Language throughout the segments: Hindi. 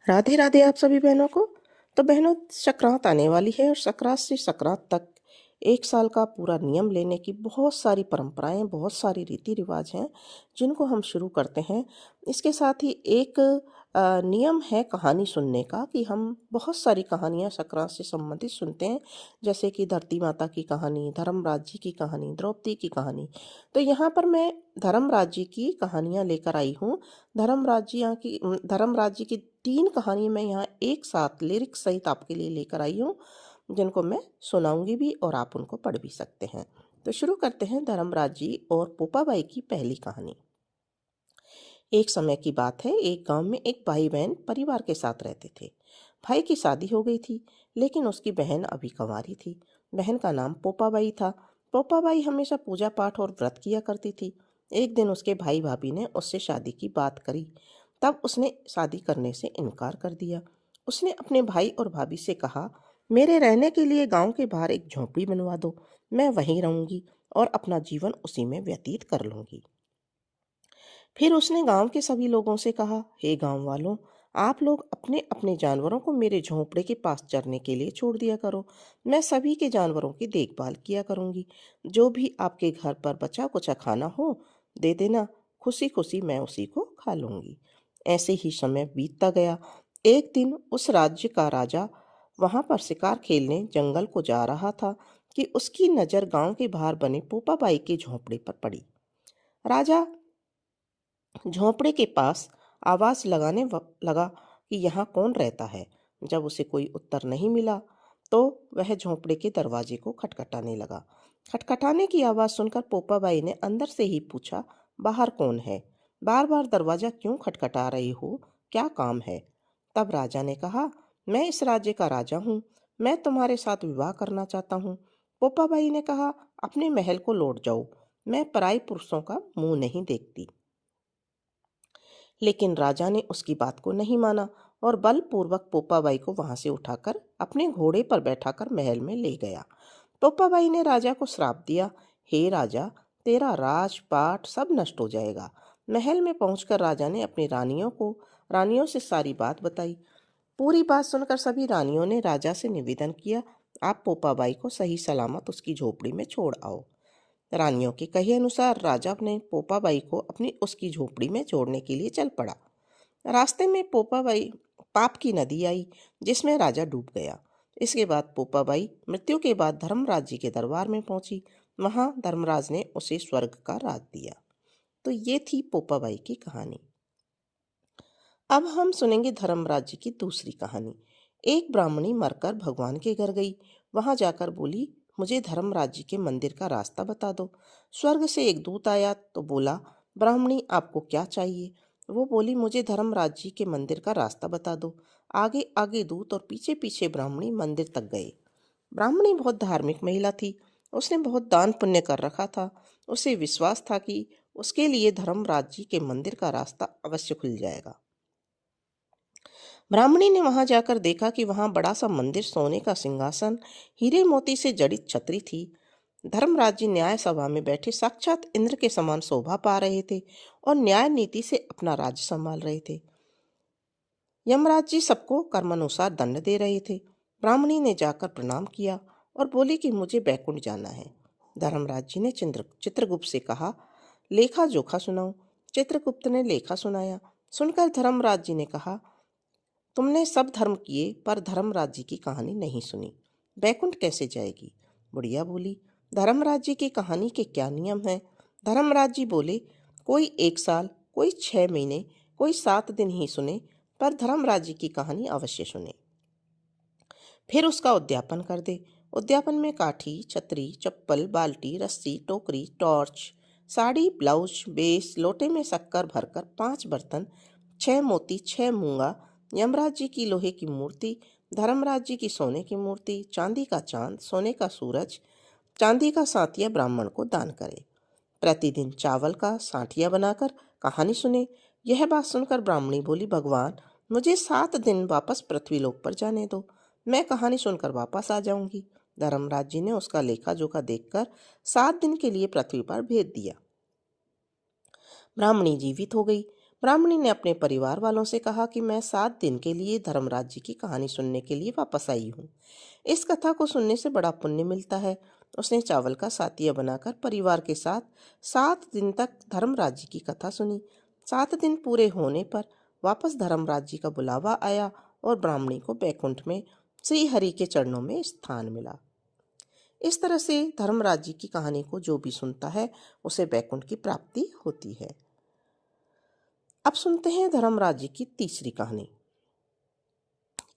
राधे राधे आप सभी बहनों को। तो बहनों, संक्रांत आने वाली है और संक्रांत से संक्रांत तक एक साल का पूरा नियम लेने की बहुत सारी परंपराएं, बहुत सारी रीति रिवाज हैं जिनको हम शुरू करते हैं। इसके साथ ही एक नियम है कहानी सुनने का, कि हम बहुत सारी कहानियां संक्रांत से संबंधित सुनते हैं, जैसे कि धरती माता की कहानी, धर्मराज जी की कहानी, द्रौपदी की कहानी। तो यहाँ पर मैं धर्मराज जी की कहानियां लेकर आई हूँ। धर्मराज जी की 3 कहानी मैं यहाँ एक साथ लिरिक्स सहित आपके लिए लेकर आई हूँ, जिनको मैं सुनाऊंगी भी और आप उनको पढ़ भी सकते हैं। तो शुरू करते हैं धर्मराज जी और पोपाबाई की पहली कहानी। एक समय की बात है, एक गांव में एक भाई बहन परिवार के साथ रहते थे। भाई की शादी हो गई थी, लेकिन उसकी बहन अभी कंवारी थी। बहन का नाम पोपाबाई था। पोपाबाई हमेशा पूजा पाठ और व्रत किया करती थी। एक दिन उसके भाई भाभी ने उससे शादी की बात करी। तब उसने शादी करने से इनकार कर दिया। उसने अपने भाई और भाभी से कहा, मेरे रहने के लिए गांव के बाहर एक झोंपड़ी बनवा दो। मैं वहीं रहूंगी और अपना जीवन उसी में व्यतीत कर लूंगी। फिर उसने गांव के सभी लोगों से कहा, हे गांव वालों, आप लोग अपने अपने जानवरों को मेरे झोंपड़े के पास चरने के लिए छोड़ दिया करो। मैं सभी के जानवरों की देखभाल किया करूंगी। जो भी आपके घर पर बचा कुचा खाना हो, दे देना। खुशी खुशी मैं उसी को खा लूंगी। ऐसे ही समय बीतता गया। एक दिन उस राज्य का राजा वहां पर शिकार खेलने जंगल को जा रहा था कि उसकी नजर गांव के बाहर बने पोपाबाई के झोंपड़े पर पड़ी। राजा झोंपड़े के पास आवाज लगा कि यहाँ कौन रहता है। जब उसे कोई उत्तर नहीं मिला, तो वह झोंपड़े के दरवाजे को खटखटाने लगा। खटखटाने की आवाज सुनकर पोपाबाई ने अंदर से ही पूछा, बाहर कौन है? बार बार दरवाजा क्यों खटखटा रही हो? क्या काम है? तब राजा ने कहा, मैं इस राज्य का राजा हूँ। मैं तुम्हारे साथ विवाह करना चाहता हूँ। पोपाबाई ने कहा, अपने महल को लौट जाओ। मैं पराई पुरुषों का मुंह नहीं देखती। लेकिन राजा ने उसकी बात को नहीं माना और बलपूर्वक पोपाबाई को वहां से उठाकर अपने घोड़े पर बैठाकर महल में ले गया। पोपाबाई ने राजा को श्राप दिया, हे राजा, तेरा राजपाट सब नष्ट हो जाएगा। महल में पहुंचकर राजा ने अपनी रानियों से सारी बात बताई। पूरी बात सुनकर सभी रानियों ने राजा से निवेदन किया, आप पोपाबाई को सही सलामत उसकी झोपड़ी में छोड़ आओ। रानियों के कहे अनुसार राजा ने पोपाबाई को अपनी उसकी झोपड़ी में छोड़ने के लिए चल पड़ा। रास्ते में पोपाबाई पाप की नदी आई, जिसमें राजा डूब गया। इसके बाद पोपाबाई मृत्यु के बाद धर्मराज जी के दरबार में पहुंची। वहां धर्मराज ने उसे स्वर्ग का राज दिया। तो ये थी पोपाबाई की कहानी। अब हम सुनेंगे धर्मराज जी की दूसरी कहानी। एक ब्राह्मणी मरकर भगवान के घर गई। वहां जाकर बोली, मुझे धर्मराज जी के मंदिर का रास्ता बता दो। स्वर्ग से एक दूत आया तो बोला, ब्राह्मणी आपको क्या चाहिए? वो बोली, मुझे धर्मराज जी के मंदिर का रास्ता बता दो। आगे आगे दूत और पीछे पीछे ब्राह्मणी मंदिर तक गए। ब्राह्मणी बहुत धार्मिक महिला थी। उसने बहुत दान पुण्य कर रखा था। उसे विश्वास था कि उसके लिए धर्मराज जी के मंदिर का रास्ता अवश्य खुल जाएगा। ब्राह्मणी ने वहां जाकर देखा कि वहां बड़ा सा मंदिर, सोने का सिंहासन, हीरे मोती से जड़ित छतरी थी। धर्मराज जी न्याय सभा में बैठे साक्षात इंद्र के समान शोभा पा रहे थे और न्याय नीति से अपना राज्य संभाल रहे थे। यमराज जी सबको कर्मानुसार दंड दे रहे थे। ब्राह्मणी ने जाकर प्रणाम किया और बोली कि मुझे बैकुंठ जाना है। धर्मराज जी ने चित्रगुप्त से कहा, लेखा जोखा सुनाओ। चित्रगुप्त ने लेखा सुनाया। सुनकर धर्मराज जी ने कहा, तुमने सब धर्म किए पर धर्मराज जी की कहानी नहीं सुनी। बैकुंठ कैसे जाएगी? बुढ़िया बोली, धर्मराज जी की कहानी के क्या नियम हैं? धर्मराज जी बोले, कोई 1 साल, कोई 6 महीने, कोई 7 दिन ही सुने, पर धर्मराज जी की कहानी अवश्य सुने। फिर उसका उद्यापन कर दे। उद्यापन में काठी, छतरी, चप्पल, बाल्टी, रस्सी, टोकरी, टॉर्च, साड़ी, ब्लाउज, बेस, लोटे में शक्कर भरकर 5 बर्तन, 6 मोती, 6 मूंगा, यमराज जी की लोहे की मूर्ति, धर्मराज जी की सोने की मूर्ति, चांदी का चांद, सोने का सूरज, चांदी का सांतिया ब्राह्मण को दान करे। प्रतिदिन चावल का सांठिया बनाकर कहानी सुने। यह बात सुनकर ब्राह्मणी बोली, भगवान, मुझे 7 दिन वापस पृथ्वीलोक पर जाने दो। मैं कहानी सुनकर वापस आ जाऊंगी। धर्मराज जी ने उसका लेखा जोखा देखकर 7 दिन के लिए पृथ्वी पर भेज दिया। ब्राह्मणी जीवित हो गई। ब्राह्मणी ने अपने परिवार वालों से कहा कि मैं 7 दिन के लिए धर्मराज जी की कहानी सुनने के लिए वापस आई हूँ। इस कथा को सुनने से बड़ा पुण्य मिलता है। उसने चावल का सातिया बनाकर परिवार के साथ 7 दिन तक धर्मराज जी की कथा सुनी। 7 दिन पूरे होने पर वापस धर्मराज जी का बुलावा आया और ब्राह्मणी को बैकुंठ में श्री हरि के चरणों में स्थान मिला। इस तरह से धर्मराज जी की कहानी को जो भी सुनता है उसे बैकुंठ की प्राप्ति होती है। अब सुनते हैं धर्मराज जी की तीसरी कहानी।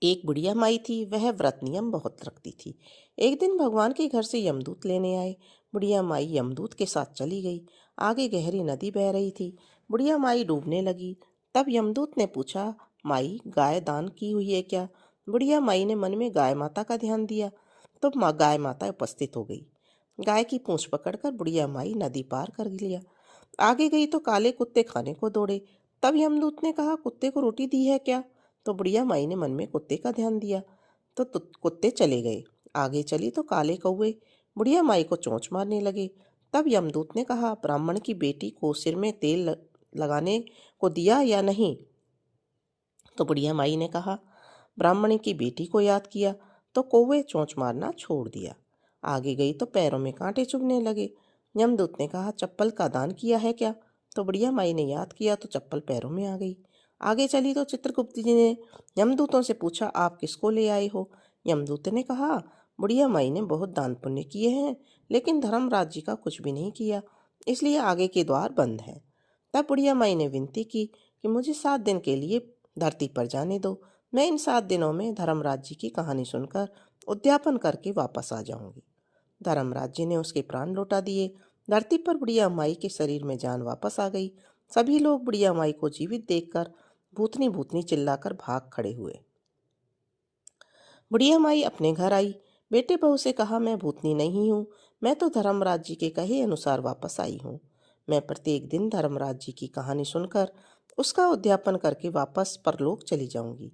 एक बुढ़िया माई थी, वह व्रत नियम बहुत रखती थी। एक दिन भगवान के घर से यमदूत लेने आए। बुढ़िया माई यमदूत के साथ चली गई। आगे गहरी नदी बह रही थी। बुढ़िया माई डूबने लगी। तब यमदूत ने पूछा, माई गाय दान की हुई है क्या? बुढ़िया माई ने मन में गाय माता का ध्यान दिया तो गाय माता उपस्थित हो गई। गाय की पूंछ पकड़कर बुढ़िया माई नदी पार कर लिया। आगे गई तो काले कुत्ते खाने को दौड़े। तब यमदूत ने कहा, कुत्ते को रोटी दी है क्या? तो बुढ़िया माई ने मन में कुत्ते का ध्यान दिया तो कुत्ते चले गए। आगे चली तो काले कौवे बुढ़िया माई को चोंच मारने लगे। तब यमदूत ने कहा, ब्राह्मण की बेटी को सिर में तेल लगाने को दिया या नहीं? तो बुढ़िया माई ने कहा, ब्राह्मण की बेटी को याद किया तो कौवे चोंच मारना छोड़ दिया। आगे गई तो पैरों में कांटे चुभने लगे। यमदूत ने कहा, चप्पल का दान किया है क्या? तो बुढ़िया माई ने याद किया तो चप्पल पैरों में आ गई। आगे चली तो चित्रगुप्त जी ने यमदूतों से पूछा, आप किसको ले आए हो? यमदूत ने कहा, बुढ़िया माई ने बहुत दान पुण्य किए हैं, लेकिन धर्मराज जी का कुछ भी नहीं किया, इसलिए आगे के द्वार बंद है। तब बुढ़िया माई ने विनती की कि मुझे 7 दिन के लिए धरती पर जाने दो। मैं इन 7 दिनों में धर्मराज जी की कहानी सुनकर उद्यापन करके वापस आ जाऊंगी। धर्मराज जी ने उसके प्राण लौटा दिए। धरती पर बुढ़िया माई के शरीर में जान वापस आ गई। सभी लोग बुढ़िया माई को जीवित देखकर भूतनी भूतनी चिल्लाकर भाग खड़े हुए। बुढ़िया माई अपने घर आई। बेटे बहू से कहा, मैं भूतनी नहीं हूँ, मैं तो धर्मराज जी के कहे अनुसार वापस आई हूँ। मैं प्रत्येक दिन धर्मराज जी की कहानी सुनकर उसका उद्यापन करके वापस परलोक चली जाऊंगी।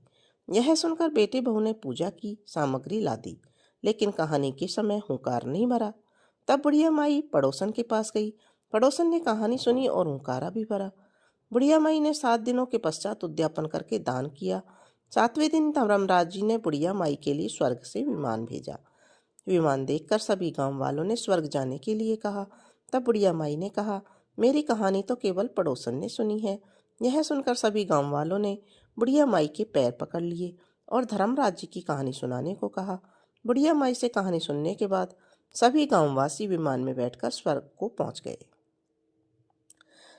यह सुनकर बेटे बहू ने पूजा की सामग्री ला दी, लेकिन कहानी के समय हुंकार नहीं भरा। तब बुढ़िया माई पड़ोसन के पास गई। पड़ोसन ने कहानी सुनी और हुंकारा भी भरा। बुढ़िया माई ने 7 दिनों के पश्चात उद्यापन करके दान किया। 7वें दिन धर्मराज जी ने बुढ़िया माई के लिए स्वर्ग से विमान भेजा। विमान देखकर सभी गांव वालों ने स्वर्ग जाने के लिए कहा। तब बुढ़िया माई ने कहा, मेरी कहानी तो केवल पड़ोसन ने सुनी है। यह सुनकर सभी गांव वालों ने बुढ़िया माई के पैर पकड़ लिए और धर्मराज जी की कहानी सुनाने को कहा। बुढ़िया माई से कहानी सुनने के बाद सभी गांववासी विमान में बैठकर स्वर्ग को पहुंच गए।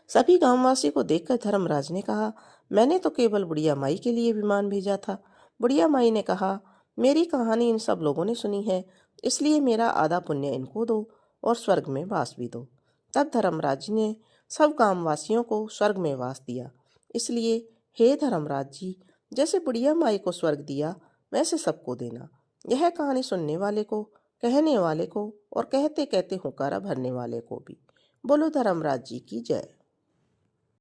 सभी गांववासी को देखकर धर्मराज ने कहा, मैंने तो केवल बुढ़िया माई के लिए विमान भेजा था। बुढ़िया माई ने कहा, मेरी कहानी इन सब लोगों ने सुनी है, इसलिए मेरा आधा पुण्य इनको दो और स्वर्ग में वास भी दो। तब धर्मराज जी ने सब गांववासियों को स्वर्ग में वास दिया। इसलिए हे धर्मराज जी, जैसे बुढ़िया माई को स्वर्ग दिया वैसे सबको देना। यह कहानी सुनने वाले को, कहने वाले को और कहते कहते हुंकारा भरने वाले को भी। बोलो धर्मराज जी की जय।